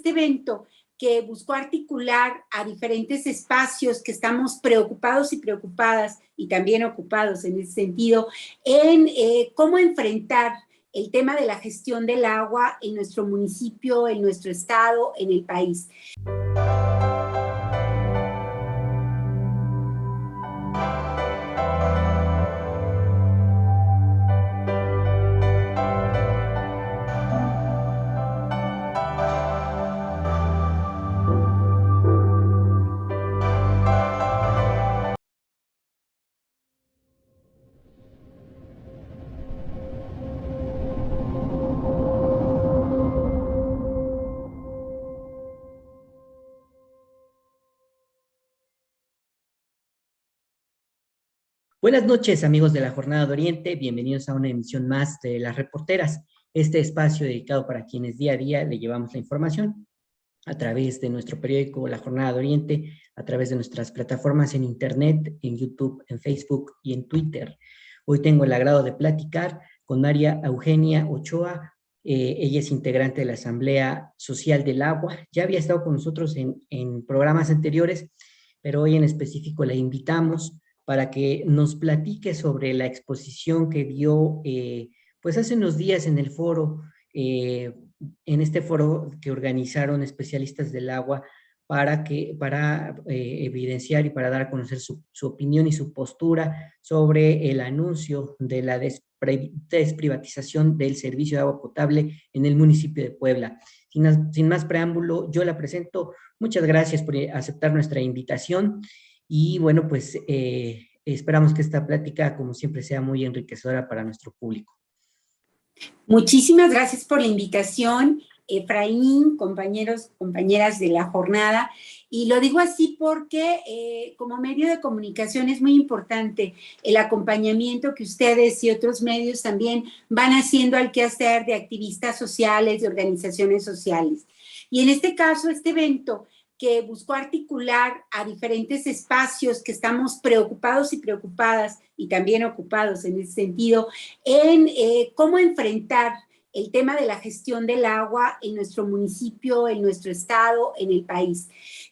este evento que buscó articular a diferentes espacios que estamos preocupados y preocupadas, y también ocupados en ese sentido, en cómo enfrentar el tema de la gestión del agua en nuestro municipio, en nuestro estado, en el país. Buenas noches, amigos de la Jornada de Oriente. Bienvenidos a una emisión más de Las Reporteras, este espacio dedicado para quienes día a día le llevamos la información a través de nuestro periódico La Jornada de Oriente, a través de nuestras plataformas en Internet, en YouTube, en Facebook y en Twitter. Hoy tengo el agrado de platicar con María Eugenia Ochoa. Ella es integrante de la Asamblea Social del Agua. Ya había estado con nosotros en programas anteriores, pero hoy en específico la invitamos para que nos platique sobre la exposición que dio pues hace unos días en el foro, en este foro que organizaron especialistas del agua para evidenciar y para dar a conocer su opinión y su postura sobre el anuncio de la desprivatización del servicio de agua potable en el municipio de Puebla. Sin más preámbulo, yo la presento. Muchas gracias por aceptar nuestra invitación. Y bueno, pues esperamos que esta plática, como siempre, sea muy enriquecedora para nuestro público. Muchísimas gracias por la invitación, Efraín, compañeros, compañeras de la jornada. Y lo digo así porque como medio de comunicación es muy importante el acompañamiento que ustedes y otros medios también van haciendo al quehacer de activistas sociales, de organizaciones sociales. Y en este caso, este evento que buscó articular a diferentes espacios que estamos preocupados y preocupadas, y también ocupados en ese sentido, en cómo enfrentar el tema de la gestión del agua en nuestro municipio, en nuestro estado, en el país.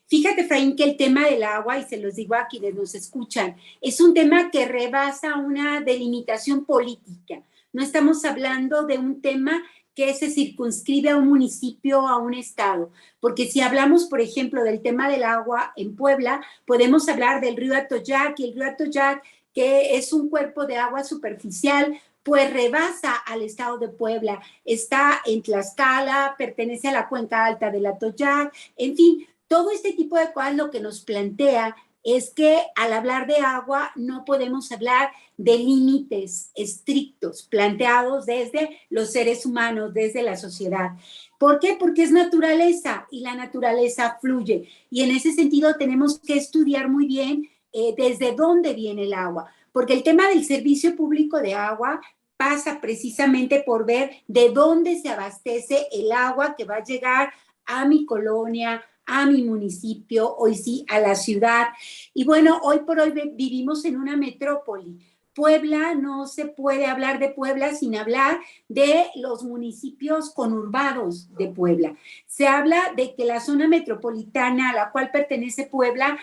Fíjate, Efraín, que el tema del agua, y se los digo a quienes nos escuchan, es un tema que rebasa una delimitación política. No estamos hablando de un tema que se circunscribe a un municipio, a un estado. Porque si hablamos, por ejemplo, del tema del agua en Puebla, podemos hablar del río Atoyac, y el río Atoyac, que es un cuerpo de agua superficial, pues rebasa al estado de Puebla. Está en Tlaxcala, pertenece a la cuenca alta del Atoyac, en fin, todo este tipo de cosas lo que nos plantea es que al hablar de agua no podemos hablar de límites estrictos planteados desde los seres humanos, desde la sociedad. ¿Por qué? Porque es naturaleza y la naturaleza fluye. Y en ese sentido tenemos que estudiar muy bien desde dónde viene el agua. Porque el tema del servicio público de agua pasa precisamente por ver de dónde se abastece el agua que va a llegar a mi colonia, a mi municipio, hoy sí, a la ciudad. Y bueno, hoy por hoy vivimos en una metrópoli. Puebla, no se puede hablar de Puebla sin hablar de los municipios conurbados de Puebla. Se habla de que la zona metropolitana a la cual pertenece Puebla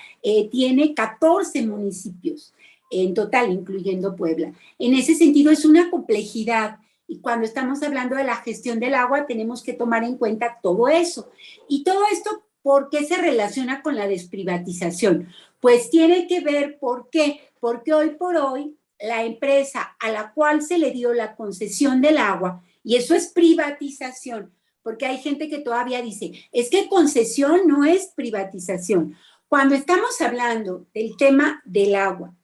tiene 14 municipios en total, incluyendo Puebla. En ese sentido es una complejidad. Y cuando estamos hablando de la gestión del agua, tenemos que tomar en cuenta todo eso. Y todo esto, ¿por qué se relaciona con la desprivatización? Pues tiene que ver, ¿por qué? Porque hoy por hoy la empresa a la cual se le dio la concesión del agua, y eso es privatización, porque hay gente que todavía dice, es que concesión no es privatización. Cuando estamos hablando del tema del agua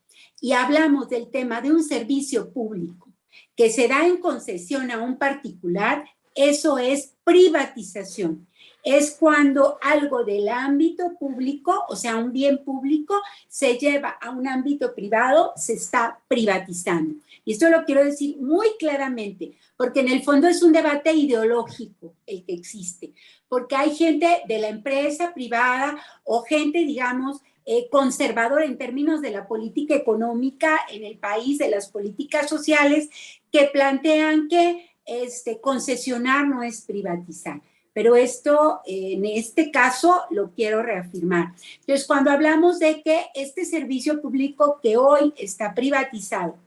y hablamos del tema de un servicio público que se da en concesión a un particular, eso es privatización. Es cuando algo del ámbito público, o sea, un bien público, se lleva a un ámbito privado, se está privatizando. Y esto lo quiero decir muy claramente, porque en el fondo es un debate ideológico el que existe, porque hay gente de la empresa privada o gente, digamos, conservadora en términos de la política económica en el país, de las políticas sociales, que plantean que concesionar no es privatizar. pero esto, en este caso, lo quiero reafirmar. Entonces, cuando hablamos de que este servicio público que hoy está privatizado,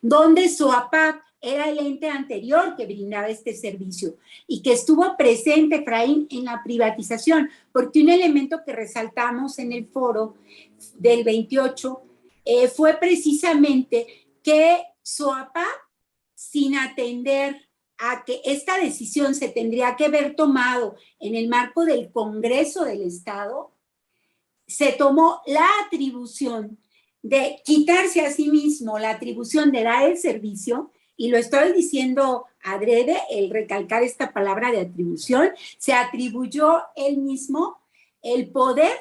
donde SOAPAC era el ente anterior que brindaba este servicio y que estuvo presente, Efraín, en la privatización, porque un elemento que resaltamos en el foro del 28 fue precisamente que SOAPAC, sin atender a que esta decisión se tendría que haber tomado en el marco del Congreso del Estado, se tomó la atribución de quitarse a sí mismo la atribución de dar el servicio, y lo estoy diciendo adrede, el recalcar esta palabra de atribución, se atribuyó él mismo el poder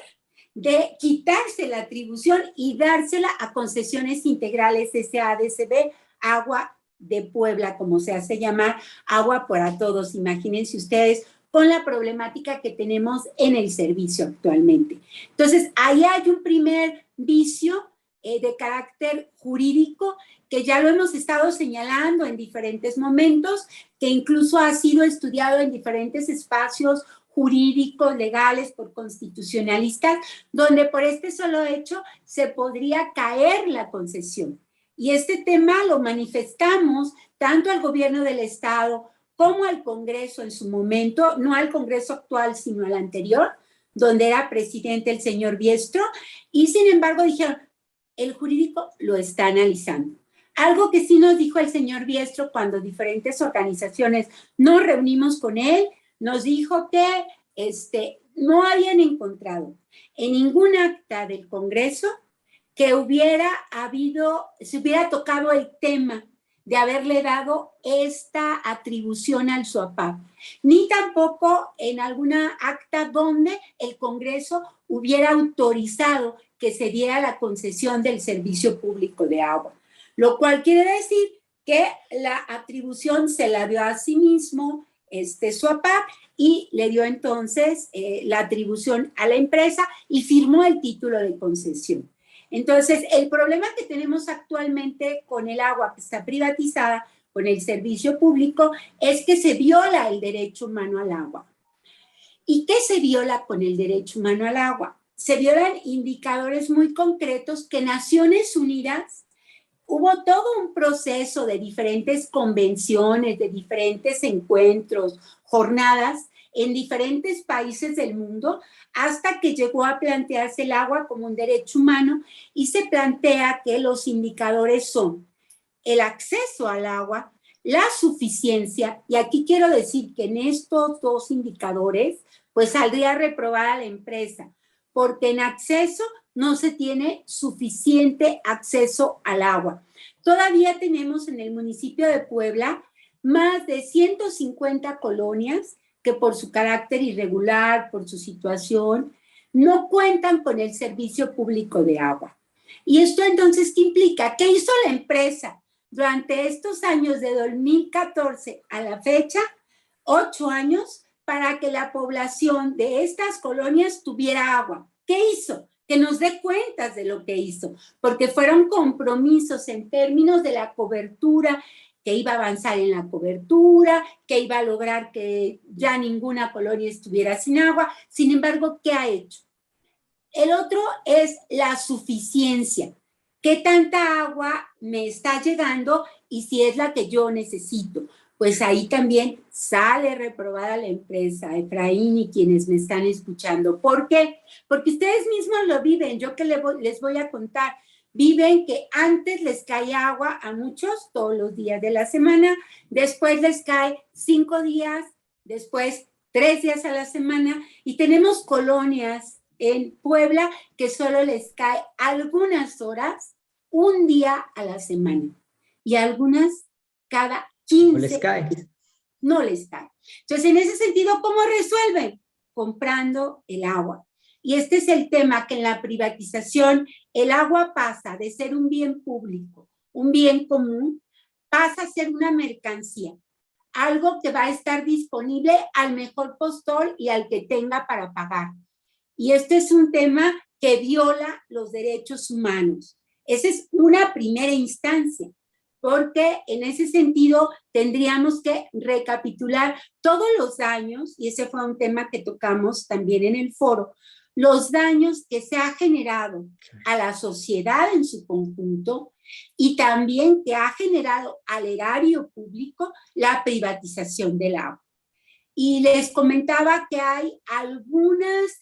de quitarse la atribución y dársela a Concesiones Integrales SADCB, Agua de Puebla, como se hace llamar, Agua para Todos. Imagínense ustedes con la problemática que tenemos en el servicio actualmente. Entonces, ahí hay un primer vicio de carácter jurídico que ya lo hemos estado señalando en diferentes momentos, que incluso ha sido estudiado en diferentes espacios jurídicos, legales, por constitucionalistas, donde por este solo hecho se podría caer la concesión. Y este tema lo manifestamos tanto al gobierno del Estado como al Congreso en su momento, no al Congreso actual, sino al anterior, donde era presidente el señor Biestro, y sin embargo dijeron, el jurídico lo está analizando. Algo que sí nos dijo el señor Biestro cuando diferentes organizaciones nos reunimos con él, nos dijo que no habían encontrado en ningún acta del Congreso que se hubiera tocado el tema de haberle dado esta atribución al SOAPAC, ni tampoco en alguna acta donde el Congreso hubiera autorizado que se diera la concesión del servicio público de agua, lo cual quiere decir que la atribución se la dio a sí mismo SOAPAC y le dio entonces la atribución a la empresa y firmó el título de concesión. Entonces, el problema que tenemos actualmente con el agua que está privatizada, con el servicio público, es que se viola el derecho humano al agua. ¿Y qué se viola con el derecho humano al agua? Se violan indicadores muy concretos que Naciones Unidas, hubo todo un proceso de diferentes convenciones, de diferentes encuentros, jornadas en diferentes países del mundo, hasta que llegó a plantearse el agua como un derecho humano y se plantea que los indicadores son el acceso al agua, la suficiencia, y aquí quiero decir que en estos dos indicadores, pues saldría reprobada la empresa, porque en acceso no se tiene suficiente acceso al agua. Todavía tenemos en el municipio de Puebla más de 150 colonias que por su carácter irregular, por su situación, no cuentan con el servicio público de agua. Y esto entonces, ¿qué implica? ¿Qué hizo la empresa durante estos años de 2014 a la fecha? 8 años para que la población de estas colonias tuviera agua. ¿Qué hizo? Que nos dé cuentas de lo que hizo, porque fueron compromisos en términos de la cobertura, que iba a avanzar en la cobertura, que iba a lograr que ya ninguna colonia estuviera sin agua. Sin embargo, ¿qué ha hecho? El otro es la suficiencia. ¿Qué tanta agua me está llegando y si es la que yo necesito? Pues ahí también sale reprobada la empresa, Efraín y quienes me están escuchando. ¿Por qué? Porque ustedes mismos lo viven. Yo que les voy a contar. Viven que antes les cae agua a muchos todos los días de la semana, después les cae 5 días, después 3 días a la semana, y tenemos colonias en Puebla que solo les cae algunas horas, un día a la semana, y algunas cada 15 no les cae. No les cae. Entonces, en ese sentido, ¿cómo resuelven? Comprando el agua. Y este es el tema, que en la privatización el agua pasa de ser un bien público, un bien común, pasa a ser una mercancía, algo que va a estar disponible al mejor postor y al que tenga para pagar. Y este es un tema que viola los derechos humanos. Esa es una primera instancia. porque en ese sentido tendríamos que recapitular todos los daños, y ese fue un tema que tocamos también en el foro, los daños que se ha generado a la sociedad en su conjunto y también que ha generado al erario público la privatización del agua. Y les comentaba que hay algunas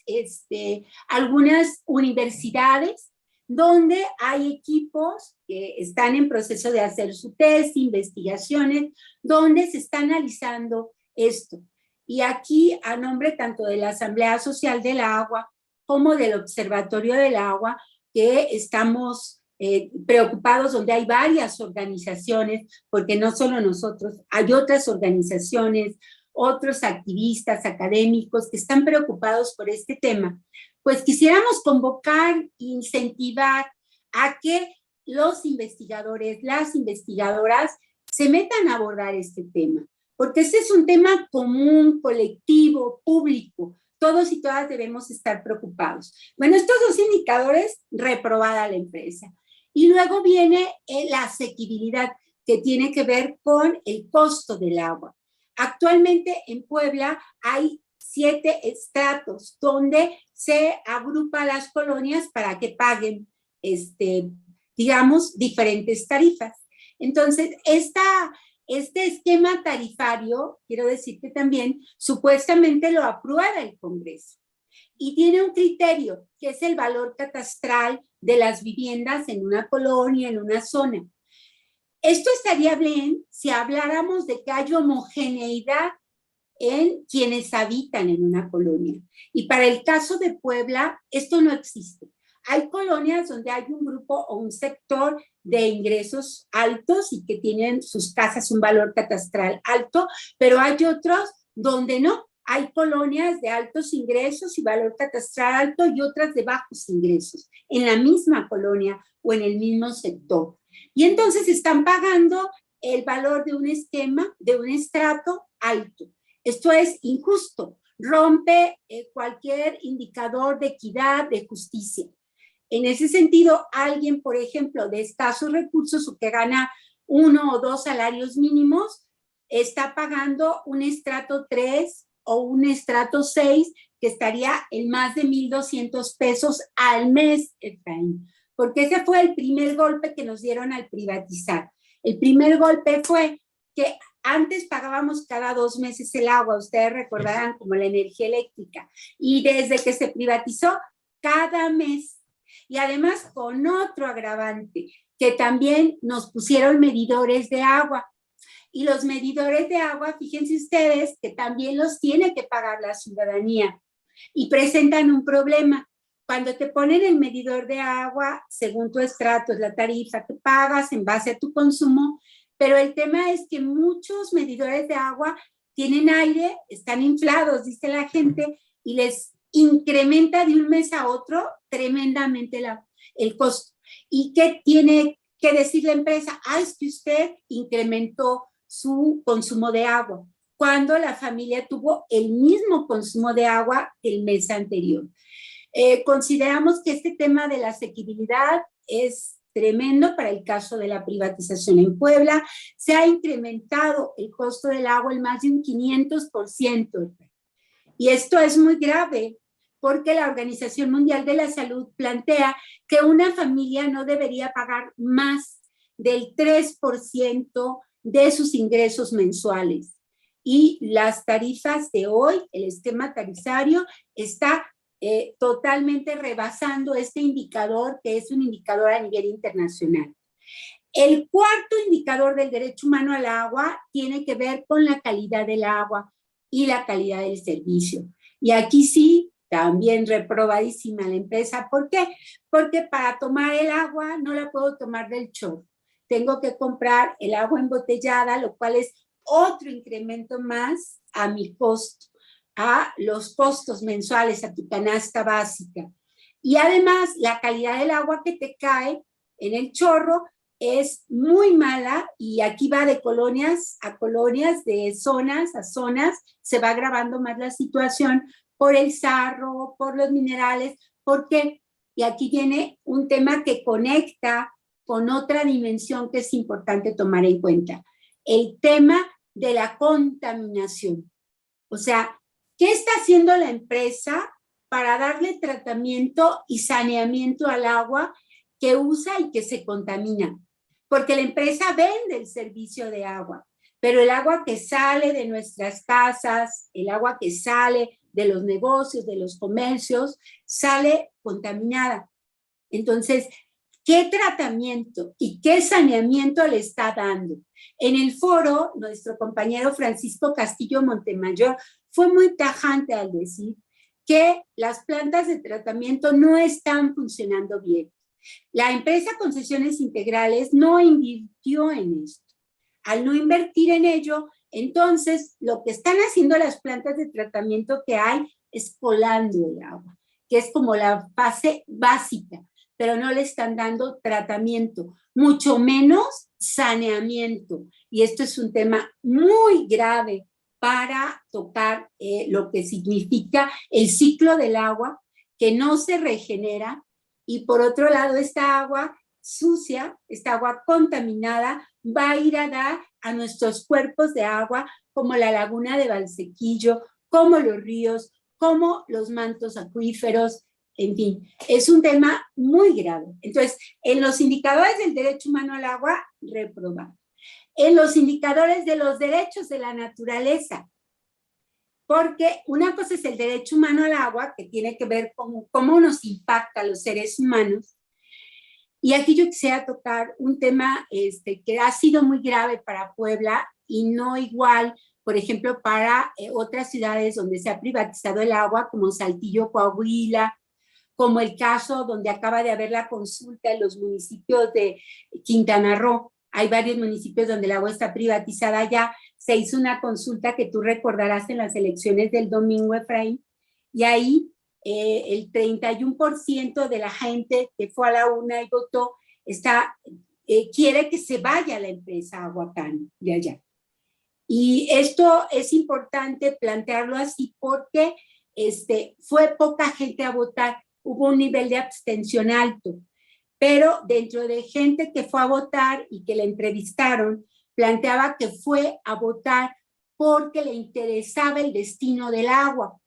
universidades donde hay equipos que están en proceso de hacer su tesis, investigaciones, donde se está analizando esto. Y aquí, a nombre tanto de la Asamblea Social del Agua como del Observatorio del Agua, que estamos preocupados, donde hay varias organizaciones, porque no solo nosotros, hay otras organizaciones, otros activistas académicos que están preocupados por este tema, pues quisiéramos convocar e incentivar a que los investigadores, las investigadoras, se metan a abordar este tema, porque este es un tema común, colectivo, público. Todos y todas debemos estar preocupados. Bueno, estos dos indicadores, reprobada la empresa. Y luego viene la asequibilidad, que tiene que ver con el costo del agua. Actualmente en Puebla hay 7 estratos donde se agrupa las colonias para que paguen, digamos, diferentes tarifas. Entonces, este esquema tarifario, quiero decir que también supuestamente lo aprueba el Congreso y tiene un criterio que es el valor catastral de las viviendas en una colonia, en una zona. Esto estaría bien si habláramos de que hay homogeneidad en quienes habitan en una colonia. Y para el caso de Puebla, esto no existe. Hay colonias donde hay un grupo o un sector de ingresos altos y que tienen sus casas un valor catastral alto, pero hay otros donde no. Hay colonias de altos ingresos y valor catastral alto y otras de bajos ingresos en la misma colonia o en el mismo sector. Y entonces están pagando el valor de un esquema, de un estrato alto. Esto es injusto, rompe cualquier indicador de equidad, de justicia. En ese sentido, alguien, por ejemplo, de escasos recursos o que gana 1 o 2 salarios mínimos, está pagando un estrato 3 o un estrato 6, que estaría en más de 1,200 pesos al mes, Efraín. Porque ese fue el primer golpe que nos dieron al privatizar. El primer golpe fue que antes pagábamos cada 2 meses el agua, ustedes recordarán, como la energía eléctrica, y desde que se privatizó, cada mes. Y además con otro agravante, que también nos pusieron medidores de agua. Y los medidores de agua, fíjense ustedes, que también los tiene que pagar la ciudadanía. Y presentan un problema. Cuando te ponen el medidor de agua, según tu estrato, es la tarifa que pagas en base a tu consumo, pero el tema es que muchos medidores de agua tienen aire, están inflados, dice la gente, y les incrementa de un mes a otro tremendamente el costo. ¿Y qué tiene que decir la empresa? Es que usted incrementó su consumo de agua, cuando la familia tuvo el mismo consumo de agua el mes anterior. Consideramos que este tema de la asequibilidad es tremendo para el caso de la privatización en Puebla. Se ha incrementado el costo del agua en más de un 500%. Y esto es muy grave porque la Organización Mundial de la Salud plantea que una familia no debería pagar más del 3% de sus ingresos mensuales. Y las tarifas de hoy, el esquema tarifario, está totalmente rebasando este indicador, que es un indicador a nivel internacional. El cuarto indicador del derecho humano al agua tiene que ver con la calidad del agua y la calidad del servicio. Y aquí sí, también reprobadísima la empresa. ¿Por qué? Porque para tomar el agua no la puedo tomar del chorro. Tengo que comprar el agua embotellada, lo cual es otro incremento más a mi costo, a los costos mensuales, a tu canasta básica. Y además, la calidad del agua que te cae en el chorro es muy mala, y aquí va de colonias a colonias, de zonas a zonas, se va agravando más la situación por el sarro, por los minerales, porque, y aquí viene un tema que conecta con otra dimensión que es importante tomar en cuenta, el tema de la contaminación. O sea, ¿qué está haciendo la empresa para darle tratamiento y saneamiento al agua que usa y que se contamina? Porque la empresa vende el servicio de agua, pero el agua que sale de nuestras casas, el agua que sale de los negocios, de los comercios, sale contaminada. Entonces, ¿qué tratamiento y qué saneamiento le está dando? En el foro, nuestro compañero Francisco Castillo Montemayor fue muy tajante al decir que las plantas de tratamiento no están funcionando bien. La empresa Concesiones Integrales no invirtió en esto. Al no invertir en ello, entonces lo que están haciendo las plantas de tratamiento que hay es colando el agua, que es como la fase básica, pero no le están dando tratamiento, mucho menos saneamiento. Y esto es un tema muy grave para tocar lo que significa el ciclo del agua, que no se regenera, y por otro lado, esta agua sucia, esta agua contaminada, va a ir a dar a nuestros cuerpos de agua, como la laguna de Valsequillo, como los ríos, como los mantos acuíferos, en fin, es un tema muy grave. Entonces, en los indicadores del derecho humano al agua, reprobado. En los indicadores de los derechos de la naturaleza, porque una cosa es el derecho humano al agua, que tiene que ver con cómo nos impacta a los seres humanos, y aquí yo quisiera tocar un tema que ha sido muy grave para Puebla y no igual, por ejemplo, para otras ciudades donde se ha privatizado el agua, como Saltillo, Coahuila, como el caso donde acaba de haber la consulta en los municipios de Quintana Roo. Hay varios municipios donde el agua está privatizada ya. Se hizo una consulta que tú recordarás en las elecciones del domingo, Efraín, y ahí el 31% de la gente que fue a la urna y votó quiere que se vaya la empresa Aguacán de allá. Y esto es importante plantearlo así porque fue poca gente a votar, hubo un nivel de abstención alto, pero dentro de gente que fue a votar y que le entrevistaron, planteaba que fue a votar porque le interesaba el destino del agua.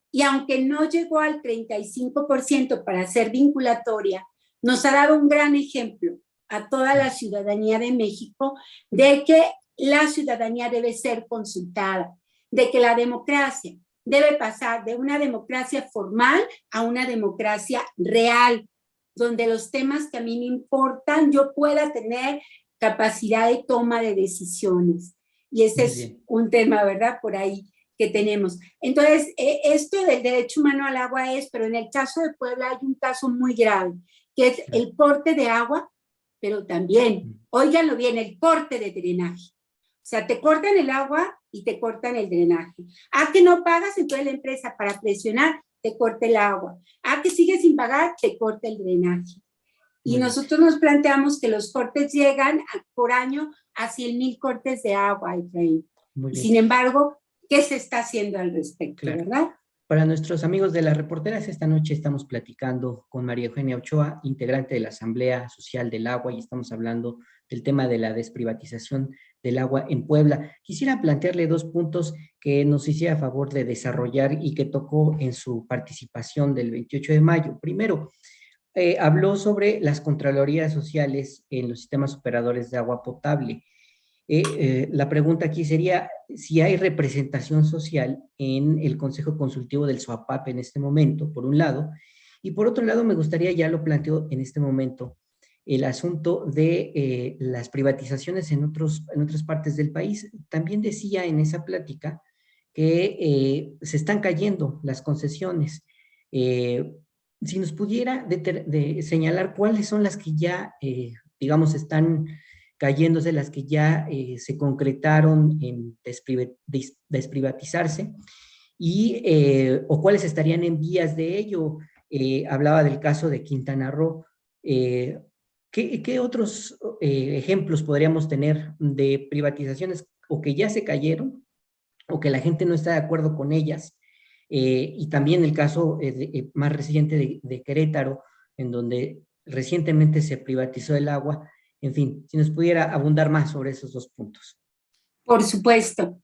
Y aunque no llegó al 35% para ser vinculatoria, nos ha dado un gran ejemplo a toda la ciudadanía de México de que la ciudadanía debe ser consultada, de que la democracia debe pasar de una democracia formal a una democracia real, donde los temas que a mí me importan yo pueda tener capacidad de toma de decisiones. Y ese es un tema, ¿verdad? Por ahí que tenemos. Entonces, esto del derecho humano al agua pero en el caso de Puebla hay un caso muy grave, que es el corte de agua, pero también, óiganlo bien, el corte de drenaje. O sea, te cortan el agua y te cortan el drenaje. Que no pagas, entonces la empresa para presionar te corta el agua. Que sigues sin pagar, te corta el drenaje. Y nosotros nos planteamos que los cortes llegan por año a 100,000 cortes de agua, Efraín. Sin embargo, ¿qué se está haciendo al respecto, verdad? Para nuestros amigos de las reporteras, esta noche estamos platicando con María Eugenia Ochoa, integrante de la Asamblea Social del Agua, y estamos hablando del tema de la desprivatización del agua en Puebla. Quisiera plantearle dos puntos que nos hiciera favor de desarrollar y que tocó en su participación del 28 de mayo. Primero, habló sobre las contralorías sociales en los sistemas operadores de agua potable. La pregunta aquí sería si hay representación social en el Consejo Consultivo del SOAPAP en este momento, por un lado, y por otro lado me gustaría, ya lo planteo en este momento, el asunto de las privatizaciones en otras partes del país. También decía en esa plática que se están cayendo las concesiones. Si nos pudiera señalar cuáles son las que ya, digamos, están cayéndose, las que ya se concretaron en desprivatizarse, o cuáles estarían en vías de ello. Hablaba del caso de Quintana Roo. ¿Qué otros ejemplos podríamos tener de privatizaciones o que ya se cayeron o que la gente no está de acuerdo con ellas? Y también el caso más reciente de Querétaro, en donde recientemente se privatizó el agua. En fin, si nos pudiera abundar más sobre esos dos puntos. Por supuesto.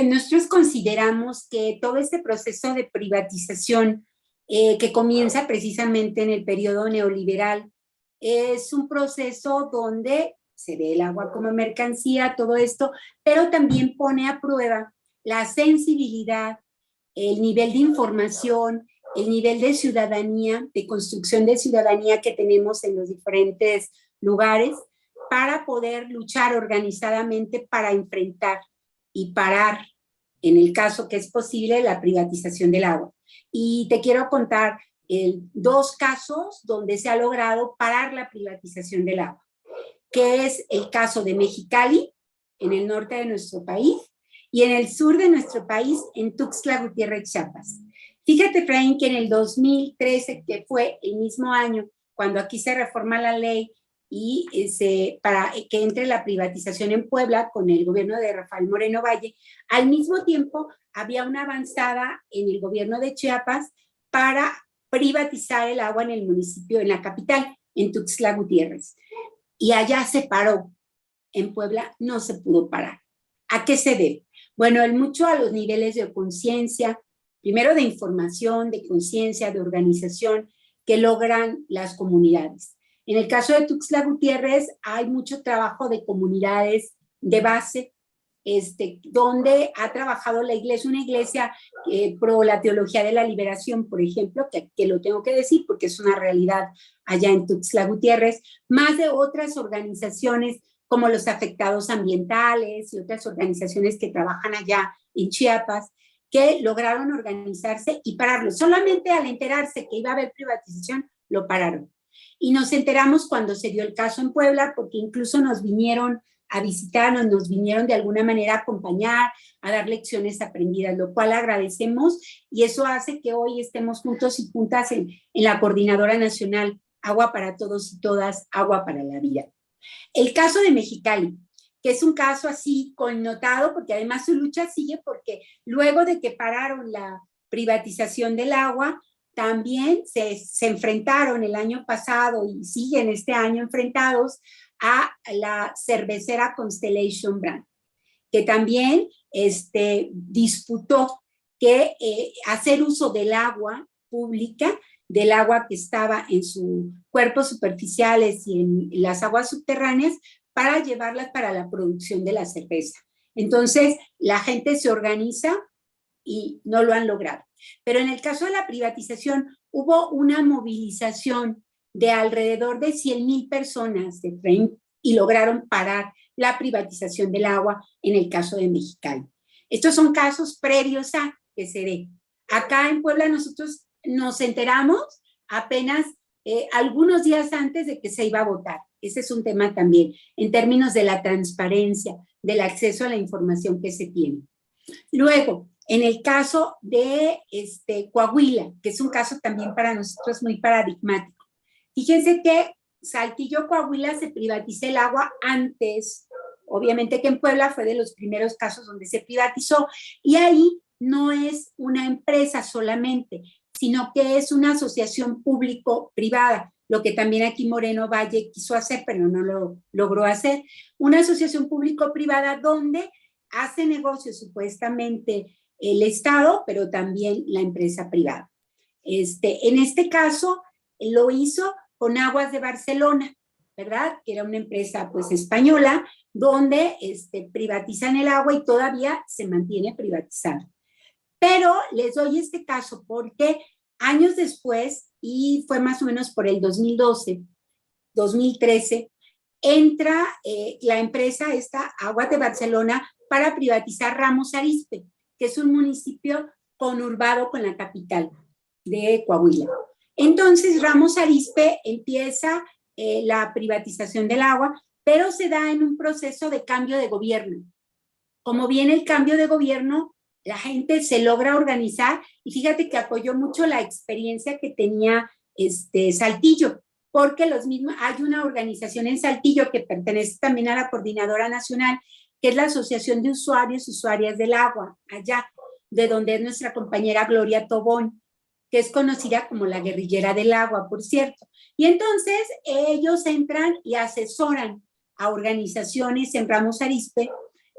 Nosotros consideramos que todo este proceso de privatización que comienza precisamente en el periodo neoliberal es un proceso donde se ve el agua como mercancía, todo esto, pero también pone a prueba la sensibilidad, el nivel de información, el nivel de ciudadanía, de construcción de ciudadanía que tenemos en los diferentes lugares para poder luchar organizadamente para enfrentar y parar, en el caso que es posible, la privatización del agua. Y te quiero contar dos casos donde se ha logrado parar la privatización del agua, que es el caso de Mexicali, en el norte de nuestro país, y en el sur de nuestro país, en Tuxtla Gutiérrez, Chiapas. Fíjate, Efraín, que en el 2013, que fue el mismo año, cuando aquí se reforma la ley y para que entre la privatización en Puebla con el gobierno de Rafael Moreno Valle, al mismo tiempo había una avanzada en el gobierno de Chiapas para privatizar el agua en el municipio, en la capital, en Tuxtla Gutiérrez. Y allá se paró. En Puebla no se pudo parar. ¿A qué se debe? Bueno, mucho a los niveles de conciencia, primero de información, de conciencia, de organización que logran las comunidades. En el caso de Tuxtla Gutiérrez hay mucho trabajo de comunidades de base, donde ha trabajado la iglesia, una iglesia pro la teología de la liberación, por ejemplo, que lo tengo que decir porque es una realidad allá en Tuxtla Gutiérrez, más de otras organizaciones como los afectados ambientales y otras organizaciones que trabajan allá en Chiapas, que lograron organizarse y pararlo. Solamente al enterarse que iba a haber privatización, lo pararon. Y nos enteramos cuando se dio el caso en Puebla, porque incluso nos vinieron a visitarnos, nos vinieron de alguna manera a acompañar, a dar lecciones aprendidas, lo cual agradecemos, y eso hace que hoy estemos juntos y juntas en la Coordinadora Nacional Agua para Todos y Todas, Agua para la Vida. El caso de Mexicali, que es un caso así connotado, porque además su lucha sigue, porque luego de que pararon la privatización del agua, también se enfrentaron el año pasado y siguen este año enfrentados a la cervecera Constellation Brand, que también disputó que hacer uso del agua pública, del agua que estaba en sus cuerpos superficiales y en las aguas subterráneas, para llevarlas para la producción de la cerveza. Entonces, la gente se organiza y no lo han logrado. Pero en el caso de la privatización, hubo una movilización de alrededor de 100,000 personas de tren y lograron parar la privatización del agua en el caso de Mexicali. Estos son casos previos a que se dé. Acá en Puebla nosotros nos enteramos apenas algunos días antes de que se iba a votar. Ese es un tema también, en términos de la transparencia, del acceso a la información que se tiene. Luego, en el caso de Coahuila, que es un caso también para nosotros muy paradigmático. Fíjense que Saltillo, Coahuila, se privatiza el agua antes, obviamente que en Puebla fue de los primeros casos donde se privatizó, y ahí no es una empresa solamente, sino que es una asociación público-privada, lo que también aquí Moreno Valle quiso hacer, pero no lo logró hacer. Una asociación público-privada donde hace negocios supuestamente el Estado, pero también la empresa privada. En este caso, lo hizo con Aguas de Barcelona, ¿verdad? Que era una empresa pues española, donde privatizan el agua y todavía se mantiene privatizado. Pero les doy este caso porque años después, y fue más o menos por el 2012, 2013, entra la empresa esta, Aguas de Barcelona, para privatizar Ramos Arizpe, que es un municipio conurbado con la capital de Coahuila. Entonces, Ramos Arizpe empieza la privatización del agua, pero se da en un proceso de cambio de gobierno. Como viene el cambio de gobierno, la gente se logra organizar y fíjate que apoyó mucho la experiencia que tenía Saltillo, porque hay una organización en Saltillo que pertenece también a la Coordinadora Nacional, que es la Asociación de Usuarios y Usuarias del Agua, allá, de donde es nuestra compañera Gloria Tobón, que es conocida como la guerrillera del agua, por cierto. Y entonces ellos entran y asesoran a organizaciones en Ramos Arizpe,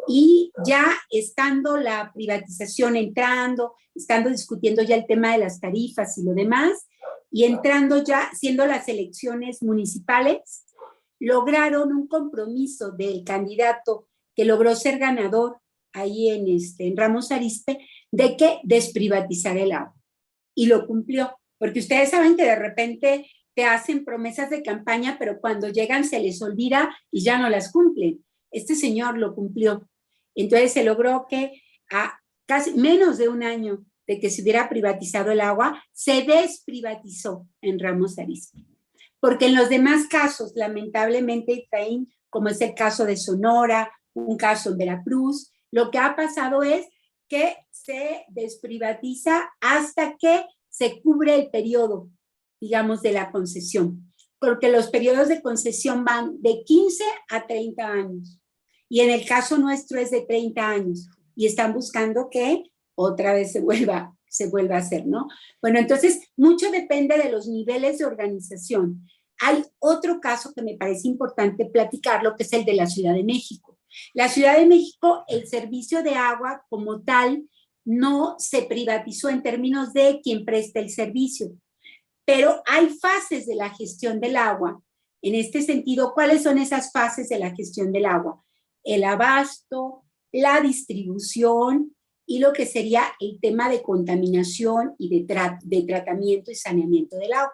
y ya estando la privatización estando discutiendo ya el tema de las tarifas y lo demás, y entrando ya, siendo las elecciones municipales, lograron un compromiso del candidato que logró ser ganador ahí en Ramos Arizpe, de que desprivatizar el agua. Y lo cumplió, porque ustedes saben que de repente te hacen promesas de campaña, pero cuando llegan se les olvida y ya no las cumplen. Este señor lo cumplió. Entonces se logró que a casi menos de un año de que se hubiera privatizado el agua, se desprivatizó en Ramos Arizpe. Porque en los demás casos, lamentablemente, Efraín, como es el caso de Sonora, un caso en Veracruz, lo que ha pasado es que se desprivatiza hasta que se cubre el periodo, digamos, de la concesión. Porque los periodos de concesión van de 15 a 30 años. Y en el caso nuestro es de 30 años. Y están buscando que otra vez se vuelva a hacer, ¿no? Bueno, entonces, mucho depende de los niveles de organización. Hay otro caso que me parece importante platicarlo, que es el de la Ciudad de México. La Ciudad de México, el servicio de agua como tal, no se privatizó en términos de quien presta el servicio, pero hay fases de la gestión del agua. En este sentido, ¿cuáles son esas fases de la gestión del agua? El abasto, la distribución y lo que sería el tema de contaminación y de tratamiento y saneamiento del agua.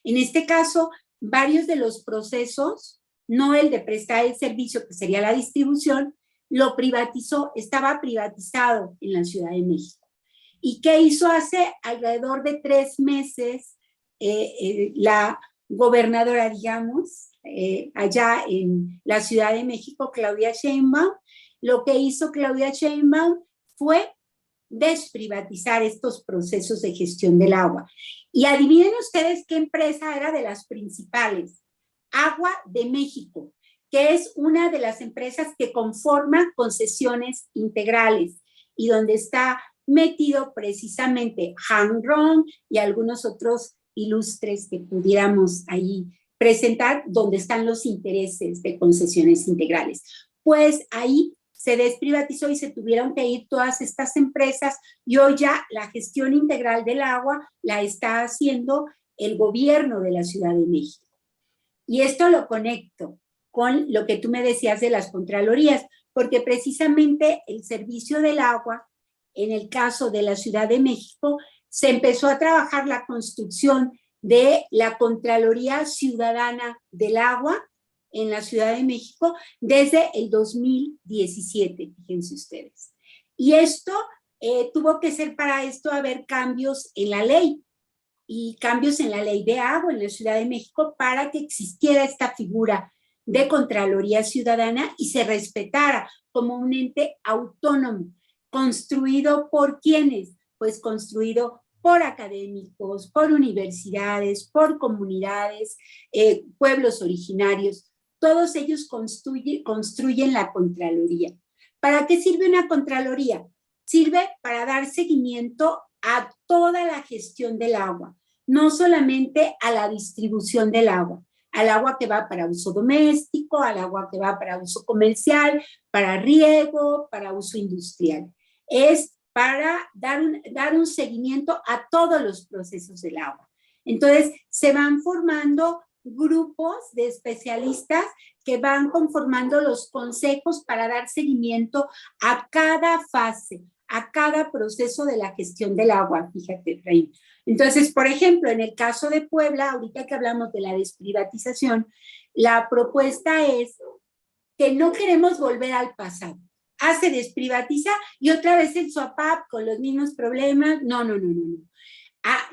En este caso, varios de los procesos, no el de prestar el servicio, que sería la distribución, lo privatizó, estaba privatizado en la Ciudad de México. ¿Y qué hizo hace alrededor de 3 meses la gobernadora, digamos, allá en la Ciudad de México, Claudia Sheinbaum? Lo que hizo Claudia Sheinbaum fue desprivatizar estos procesos de gestión del agua. Y adivinen ustedes qué empresa era de las principales. Agua de México, que es una de las empresas que conforma Concesiones Integrales y donde está metido precisamente Han Rong y algunos otros ilustres que pudiéramos ahí presentar, donde están los intereses de Concesiones Integrales. Pues ahí se desprivatizó y se tuvieron que ir todas estas empresas, y hoy ya la gestión integral del agua la está haciendo el gobierno de la Ciudad de México. Y esto lo conecto con lo que tú me decías de las contralorías, porque precisamente el servicio del agua, en el caso de la Ciudad de México, se empezó a trabajar la construcción de la Contraloría Ciudadana del Agua en la Ciudad de México desde el 2017, fíjense ustedes. Y esto tuvo que ser para esto haber cambios en la ley, y cambios en la ley de agua en la Ciudad de México para que existiera esta figura de Contraloría Ciudadana y se respetara como un ente autónomo, construido por ¿quiénes? Pues construido por académicos, por universidades, por comunidades, pueblos originarios. Todos ellos construyen la Contraloría. ¿Para qué sirve una Contraloría? Sirve para dar seguimiento a toda la gestión del agua, no solamente a la distribución del agua, al agua que va para uso doméstico, al agua que va para uso comercial, para riego, para uso industrial. Es para dar un seguimiento a todos los procesos del agua. Entonces, se van formando grupos de especialistas que van conformando los consejos para dar seguimiento a cada fase, a cada proceso de la gestión del agua, fíjate, Efraín. Entonces, por ejemplo, en el caso de Puebla, ahorita que hablamos de la desprivatización, la propuesta es que no queremos volver al pasado. Se desprivatiza y otra vez el SOAPAP con los mismos problemas. No.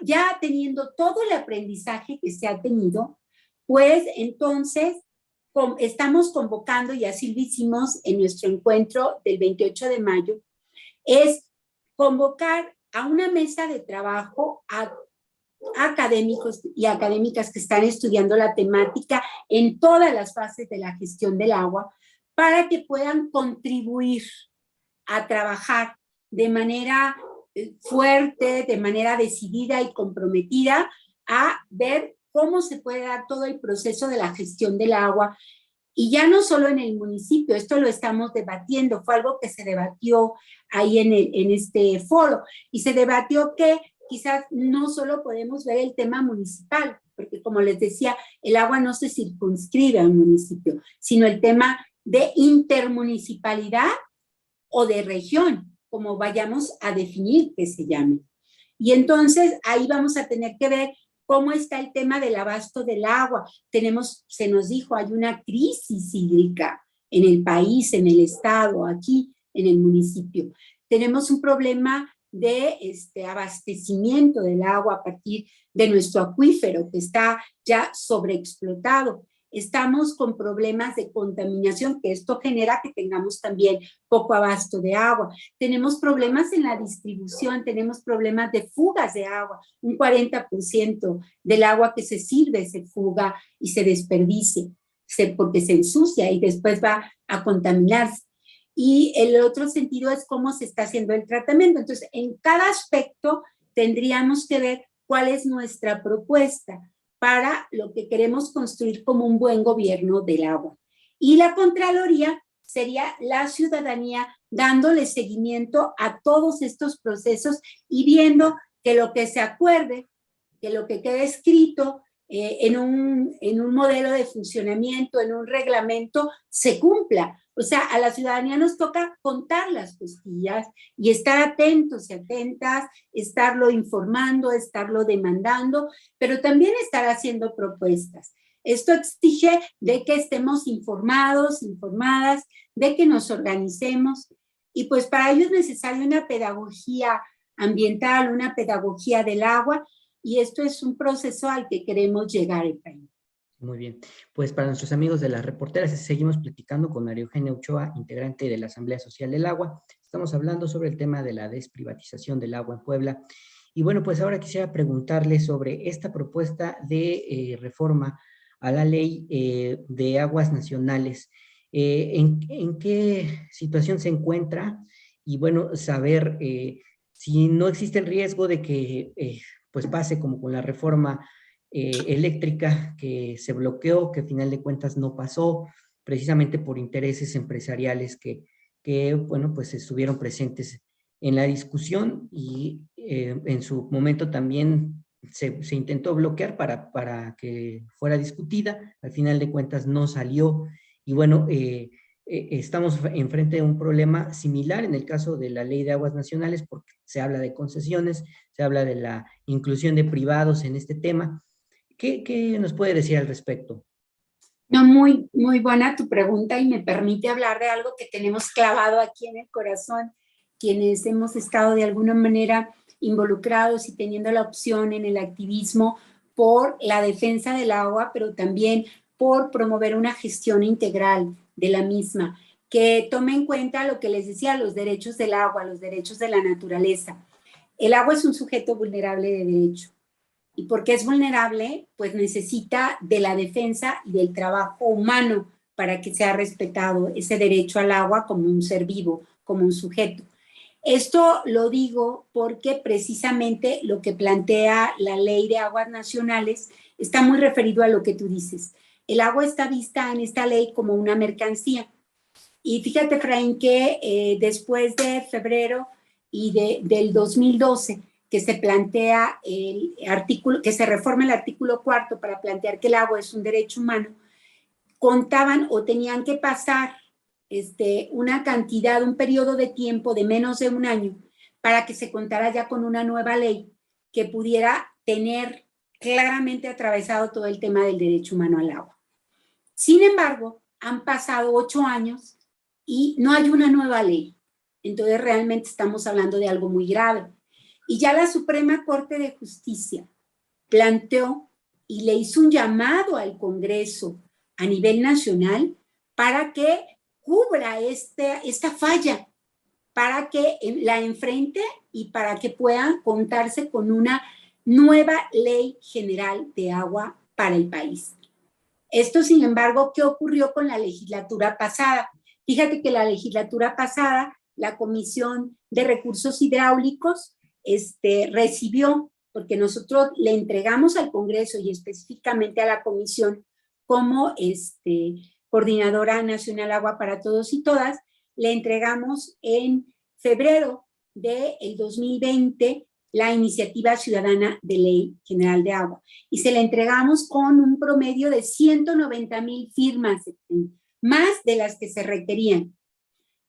Ya teniendo todo el aprendizaje que se ha tenido, pues entonces estamos convocando, y así lo hicimos en nuestro encuentro del 28 de mayo, es convocar a una mesa de trabajo a académicos y académicas que están estudiando la temática en todas las fases de la gestión del agua para que puedan contribuir a trabajar de manera fuerte, de manera decidida y comprometida a ver cómo se puede dar todo el proceso de la gestión del agua. Y ya no solo en el municipio, esto lo estamos debatiendo, fue algo que se debatió ahí en este foro, y se debatió que quizás no solo podemos ver el tema municipal, porque como les decía, el agua no se circunscribe a un municipio, sino el tema de intermunicipalidad o de región, como vayamos a definir que se llame. Y entonces ahí vamos a tener que ver cómo está el tema del abasto del agua. Se nos dijo, hay una crisis hídrica en el país, en el estado, aquí en el municipio. Tenemos un problema de abastecimiento del agua a partir de nuestro acuífero, que está ya sobreexplotado. Estamos con problemas de contaminación, que esto genera que tengamos también poco abasto de agua. Tenemos problemas en la distribución, tenemos problemas de fugas de agua. Un 40% del agua que se sirve se fuga y se desperdicia, porque se ensucia y después va a contaminarse. Y el otro sentido es cómo se está haciendo el tratamiento. Entonces, en cada aspecto tendríamos que ver cuál es nuestra propuesta para lo que queremos construir como un buen gobierno del agua. Y la Contraloría sería la ciudadanía dándole seguimiento a todos estos procesos y viendo que lo que se acuerde, que lo que quede escrito en un modelo de funcionamiento, en un reglamento, se cumpla. O sea, a la ciudadanía nos toca contar las costillas y estar atentos y atentas, estarlo informando, estarlo demandando, pero también estar haciendo propuestas. Esto exige de que estemos informados, informadas, de que nos organicemos, y pues para ello es necesaria una pedagogía ambiental, una pedagogía del agua, y esto es un proceso al que queremos llegar, Efraín. Muy bien, pues para nuestros amigos de las reporteras, seguimos platicando con María Eugenia Ochoa, integrante de la Asamblea Social del Agua. Estamos hablando sobre el tema de la desprivatización del agua en Puebla. Y bueno, pues ahora quisiera preguntarle sobre esta propuesta de reforma a la ley de aguas nacionales. ¿En qué situación se encuentra? Y bueno, saber si no existe el riesgo de que pues pase como con la reforma eléctrica que se bloqueó, que al final de cuentas no pasó, precisamente por intereses empresariales que bueno, pues estuvieron presentes en la discusión y en su momento también se intentó bloquear para que fuera discutida, al final de cuentas no salió y bueno, estamos enfrente de un problema similar en el caso de la Ley de Aguas Nacionales porque se habla de concesiones, se habla de la inclusión de privados en este tema. ¿Qué nos puede decir al respecto? No, muy, muy buena tu pregunta y me permite hablar de algo que tenemos clavado aquí en el corazón, quienes hemos estado de alguna manera involucrados y teniendo la opción en el activismo por la defensa del agua, pero también por promover una gestión integral de la misma, que tome en cuenta lo que les decía, los derechos del agua, los derechos de la naturaleza. El agua es un sujeto vulnerable de derecho. ¿Y por qué es vulnerable? Pues necesita de la defensa y del trabajo humano para que sea respetado ese derecho al agua como un ser vivo, como un sujeto. Esto lo digo porque precisamente lo que plantea la Ley de Aguas Nacionales está muy referido a lo que tú dices. El agua está vista en esta ley como una mercancía. Y fíjate, Efraín, que después de febrero y del 2012, que se plantea el artículo, que se reforma el artículo 4 para plantear que el agua es un derecho humano, contaban o tenían que pasar una cantidad, un periodo de tiempo de menos de un año para que se contara ya con una nueva ley que pudiera tener claramente atravesado todo el tema del derecho humano al agua. Sin embargo, han pasado 8 años y no hay una nueva ley. Entonces realmente estamos hablando de algo muy grave. Y ya la Suprema Corte de Justicia planteó y le hizo un llamado al Congreso a nivel nacional para que cubra esta falla, para que la enfrente y para que pueda contarse con una nueva ley general de agua para el país. Esto, sin embargo, ¿qué ocurrió con la legislatura pasada? Fíjate que la legislatura pasada, la Comisión de Recursos Hidráulicos recibió, porque nosotros le entregamos al Congreso y específicamente a la Comisión como Coordinadora Nacional Agua para Todos y Todas, le entregamos en febrero del 2020 la Iniciativa Ciudadana de Ley General de Agua. Y se la entregamos con un promedio de 190,000 firmas, más de las que se requerían.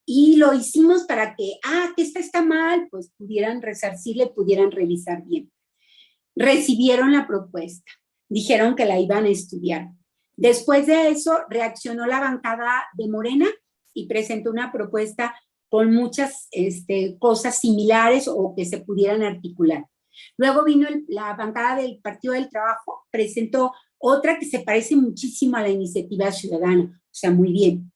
Y lo hicimos para que, que esta está mal, pues pudieran resarcirle, pudieran revisar bien. Recibieron la propuesta, dijeron que la iban a estudiar. Después de eso, reaccionó la bancada de Morena y presentó una propuesta con muchas cosas similares o que se pudieran articular. Luego vino la bancada del Partido del Trabajo, presentó otra que se parece muchísimo a la Iniciativa Ciudadana, o sea, muy bien.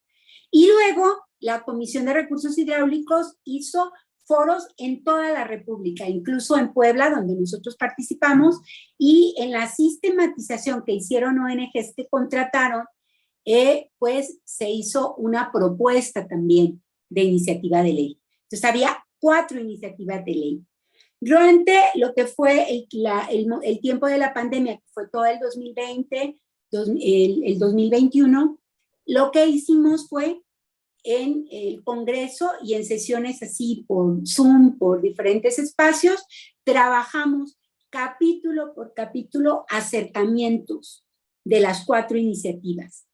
Y luego la Comisión de Recursos Hidráulicos hizo foros en toda la República, incluso en Puebla, donde nosotros participamos, y en la sistematización que hicieron ONGs que contrataron, pues se hizo una propuesta también de iniciativa de ley. Entonces había 4 iniciativas de ley. Durante lo que fue el tiempo de la pandemia, que fue todo el 2020, el 2021, lo que hicimos fue en el Congreso y en sesiones así por Zoom, por diferentes espacios, trabajamos capítulo por capítulo acercamientos de las 4 iniciativas.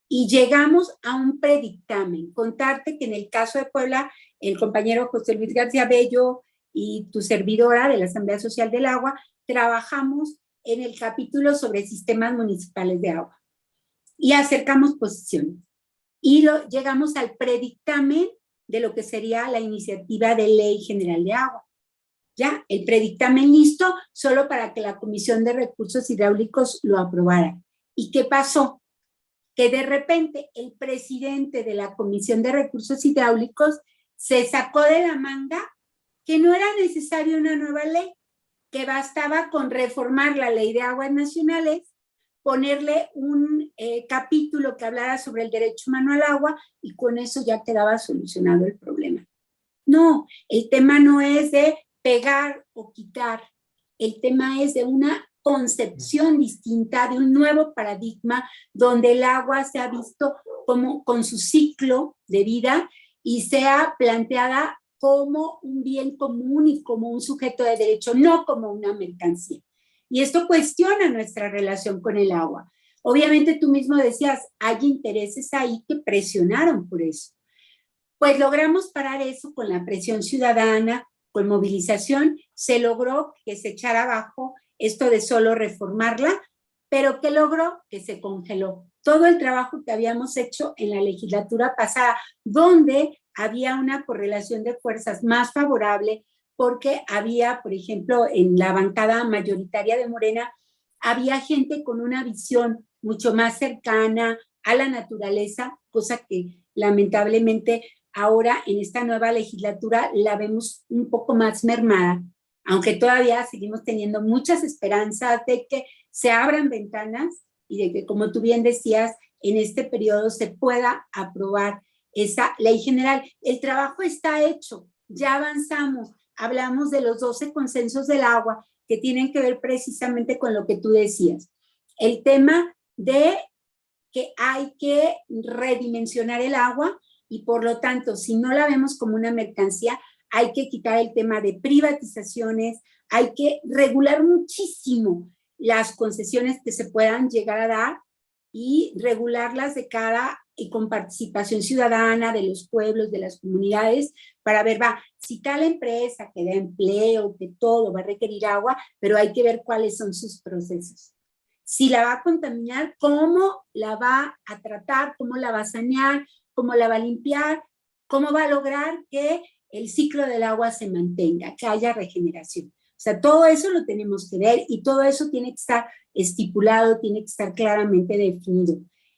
Y llegamos a un predictamen. Contarte que en el caso de Puebla, el compañero José Luis García Bello y tu servidora de la Asamblea Social del Agua, trabajamos en el capítulo sobre sistemas municipales de agua. Y acercamos posiciones. Y llegamos al predictamen de lo que sería la iniciativa de Ley General de Agua. Ya, el predictamen listo, solo para que la Comisión de Recursos Hidráulicos lo aprobara. ¿Y qué pasó? Que de repente el presidente de la Comisión de Recursos Hidráulicos se sacó de la manga que no era necesaria una nueva ley, que bastaba con reformar la Ley de Aguas Nacionales, ponerle un capítulo que hablara sobre el derecho humano al agua y con eso ya quedaba solucionado el problema. No, el tema no es de pegar o quitar, el tema es de una concepción distinta, de un nuevo paradigma donde el agua se ha visto como con su ciclo de vida y sea planteada como un bien común y como un sujeto de derecho, no como una mercancía. Y esto cuestiona nuestra relación con el agua. Obviamente tú mismo decías, hay intereses ahí que presionaron por eso. Pues logramos parar eso con la presión ciudadana, con movilización, se logró que se echara abajo esto de solo reformarla, pero ¿qué logró? Que se congeló todo el trabajo que habíamos hecho en la legislatura pasada, donde había una correlación de fuerzas más favorable, porque había, por ejemplo, en la bancada mayoritaria de Morena, había gente con una visión mucho más cercana a la naturaleza, cosa que lamentablemente ahora en esta nueva legislatura la vemos un poco más mermada, aunque todavía seguimos teniendo muchas esperanzas de que se abran ventanas y de que, como tú bien decías, en este periodo se pueda aprobar esa ley general. El trabajo está hecho, ya avanzamos, hablamos de los 12 consensos del agua que tienen que ver precisamente con lo que tú decías. El tema de que hay que redimensionar el agua y por lo tanto, si no la vemos como una mercancía, hay que quitar el tema de privatizaciones, hay que regular muchísimo las concesiones que se puedan llegar a dar y regularlas de cara y con participación ciudadana de los pueblos, de las comunidades, para ver, si tal empresa que da empleo, que todo va a requerir agua, pero hay que ver cuáles son sus procesos. Si la va a contaminar, cómo la va a tratar, cómo la va a sanear, cómo la va a limpiar, cómo va a lograr que el ciclo del agua se mantenga, que haya regeneración. O sea, todo eso lo tenemos que ver y todo eso tiene que estar estipulado, tiene que estar claramente definido.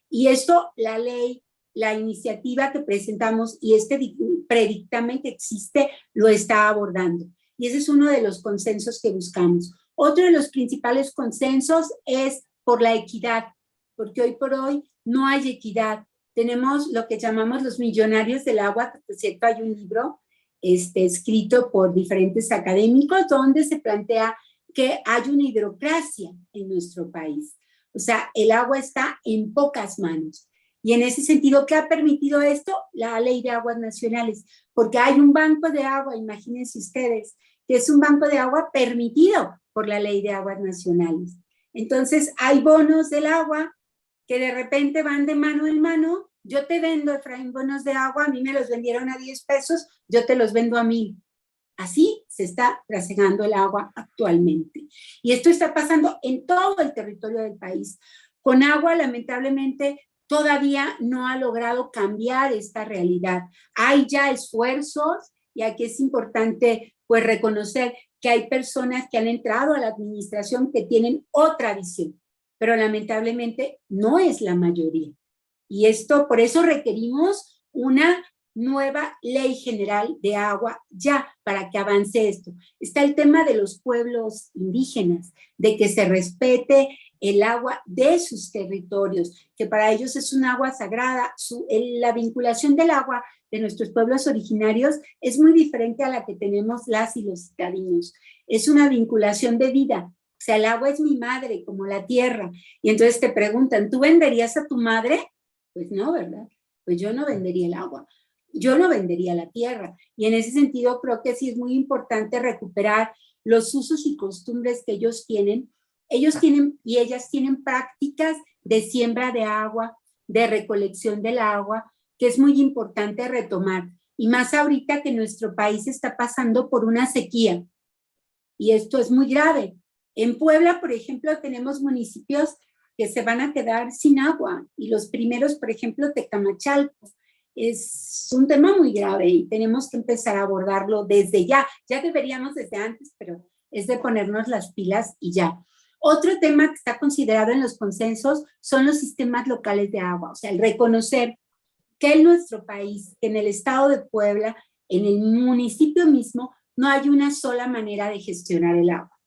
Y esto, la ley, la iniciativa que presentamos y este predictamen que existe lo está abordando. Y ese es uno de los consensos que buscamos. Otro de los principales consensos es por la equidad, porque hoy por hoy no hay equidad. Tenemos lo que llamamos los millonarios del agua, que por cierto hay un libro escrito por diferentes académicos, donde se plantea que hay una hidrocracia en nuestro país. O sea, el agua está en pocas manos. Y en ese sentido, ¿qué ha permitido esto? La Ley de Aguas Nacionales, porque hay un banco de agua, imagínense ustedes, que es un banco de agua permitido por la Ley de Aguas Nacionales. Entonces, hay bonos del agua que de repente van de mano en mano. Yo te vendo, Efraín, bonos de agua, a mí me los vendieron a 10 pesos, yo te los vendo a 1,000. Así se está trasegando el agua actualmente. Y esto está pasando en todo el territorio del país. Con agua, lamentablemente, todavía no ha logrado cambiar esta realidad. Hay ya esfuerzos, y aquí es importante pues reconocer que hay personas que han entrado a la administración que tienen otra visión, pero lamentablemente no es la mayoría. Y esto, por eso requerimos una nueva ley general de agua ya para que avance esto. Está el tema de los pueblos indígenas, de que se respete el agua de sus territorios, que para ellos es un agua sagrada. La vinculación del agua de nuestros pueblos originarios es muy diferente a la que tenemos las y los citadinos. Es una vinculación de vida. O sea, el agua es mi madre, como la tierra. Y entonces te preguntan, ¿tú venderías a tu madre? Pues no, ¿verdad? Pues yo no vendería el agua. Yo no vendería la tierra. Y en ese sentido creo que sí es muy importante recuperar los usos y costumbres que ellos tienen. Ellos tienen y ellas tienen prácticas de siembra de agua, de recolección del agua, que es muy importante retomar. Y más ahorita que nuestro país está pasando por una sequía. Y esto es muy grave. En Puebla, por ejemplo, tenemos municipios que se van a quedar sin agua. Y los primeros, por ejemplo, Tecamachalco. Es un tema muy grave y tenemos que empezar a abordarlo desde ya. Ya deberíamos desde antes, pero es de ponernos las pilas y ya. Otro tema que está considerado en los consensos son los sistemas locales de agua, o sea, el reconocer que en nuestro país, que en el estado de Puebla, en el municipio mismo, no hay una sola manera de gestionar el agua.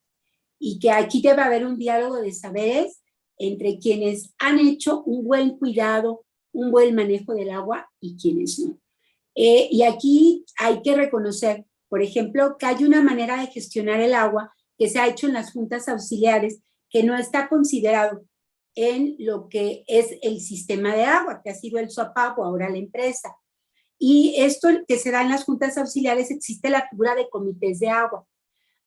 Y que aquí debe haber un diálogo de saberes entre quienes han hecho un buen cuidado, un buen manejo del agua y quienes no. Y aquí hay que reconocer, por ejemplo, que hay una manera de gestionar el agua que se ha hecho en las juntas auxiliares que no está considerado en lo que es el sistema de agua, que ha sido el SOAPAP o ahora la empresa. Y esto que se da en las juntas auxiliares, existe la figura de comités de agua.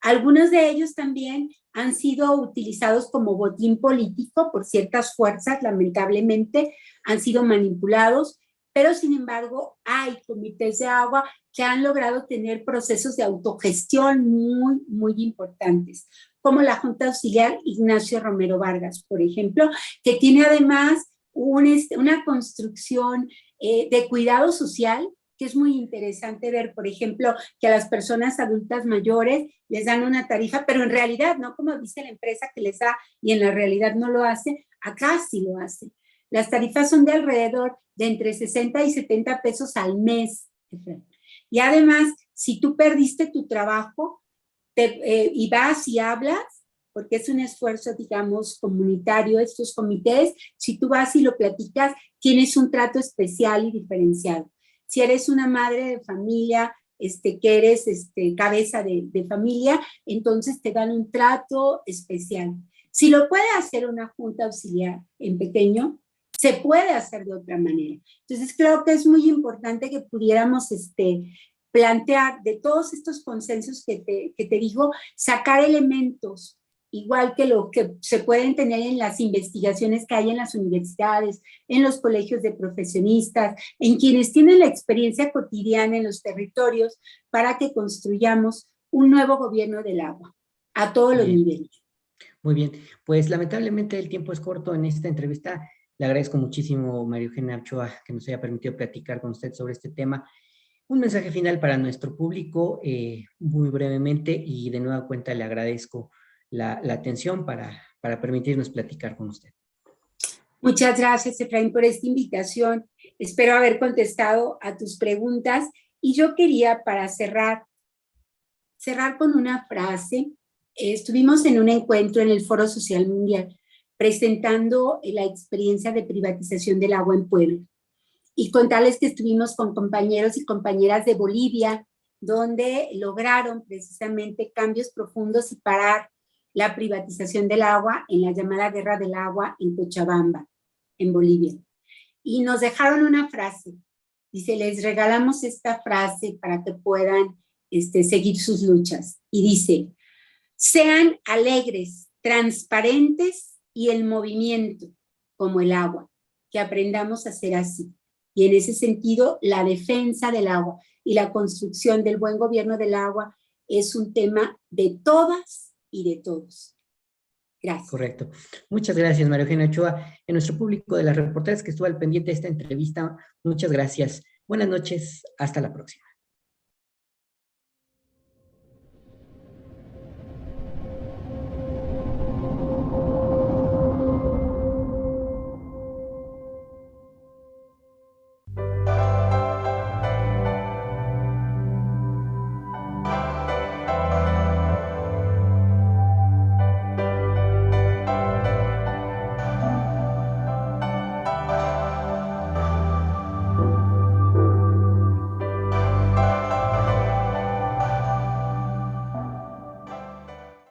Algunos de ellos también han sido utilizados como botín político por ciertas fuerzas, lamentablemente, han sido manipulados, pero sin embargo hay comités de agua que han logrado tener procesos de autogestión muy, muy importantes, como la Junta Auxiliar Ignacio Romero Vargas, por ejemplo, que tiene además una construcción de cuidado social, que es muy interesante ver, por ejemplo, que a las personas adultas mayores les dan una tarifa, pero en realidad, no como dice la empresa que les da y en la realidad no lo hace, acá sí lo hace. Las tarifas son de alrededor de entre 60 y 70 pesos al mes. Y además, si tú perdiste tu trabajo y vas y hablas, porque es un esfuerzo, digamos, comunitario, estos comités, si tú vas y lo platicas, tienes un trato especial y diferenciado. Si eres una madre de familia, que eres cabeza de familia, entonces te dan un trato especial. Si lo puede hacer una junta auxiliar en pequeño, se puede hacer de otra manera. Entonces creo que es muy importante que pudiéramos plantear de todos estos consensos que te digo, sacar elementos igual que lo que se pueden tener en las investigaciones que hay en las universidades, en los colegios de profesionistas, en quienes tienen la experiencia cotidiana en los territorios, para que construyamos un nuevo gobierno del agua a todos los niveles. Muy bien, pues lamentablemente el tiempo es corto en esta entrevista. Le agradezco muchísimo, María Eugenia Ochoa, que nos haya permitido platicar con usted sobre este tema. Un mensaje final para nuestro público, muy brevemente, y de nueva cuenta le agradezco la atención para permitirnos platicar con usted. Muchas gracias, Efraín, por esta invitación. Espero haber contestado a tus preguntas. Y yo quería, para cerrar con una frase. Estuvimos en un encuentro en el Foro Social Mundial presentando la experiencia de privatización del agua en Puebla. Y contarles que estuvimos con compañeros y compañeras de Bolivia, donde lograron precisamente cambios profundos y parar la privatización del agua en la llamada Guerra del Agua en Cochabamba, en Bolivia. Y nos dejaron una frase. Dice, les regalamos esta frase para que puedan seguir sus luchas. Y dice, sean alegres, transparentes y en movimiento, como el agua, que aprendamos a ser así. Y en ese sentido, la defensa del agua y la construcción del buen gobierno del agua es un tema de todas y de todos. Gracias. Correcto. Muchas gracias, María Eugenia Ochoa. En nuestro público de las reporteras que estuvo al pendiente de esta entrevista, muchas gracias. Buenas noches, hasta la próxima.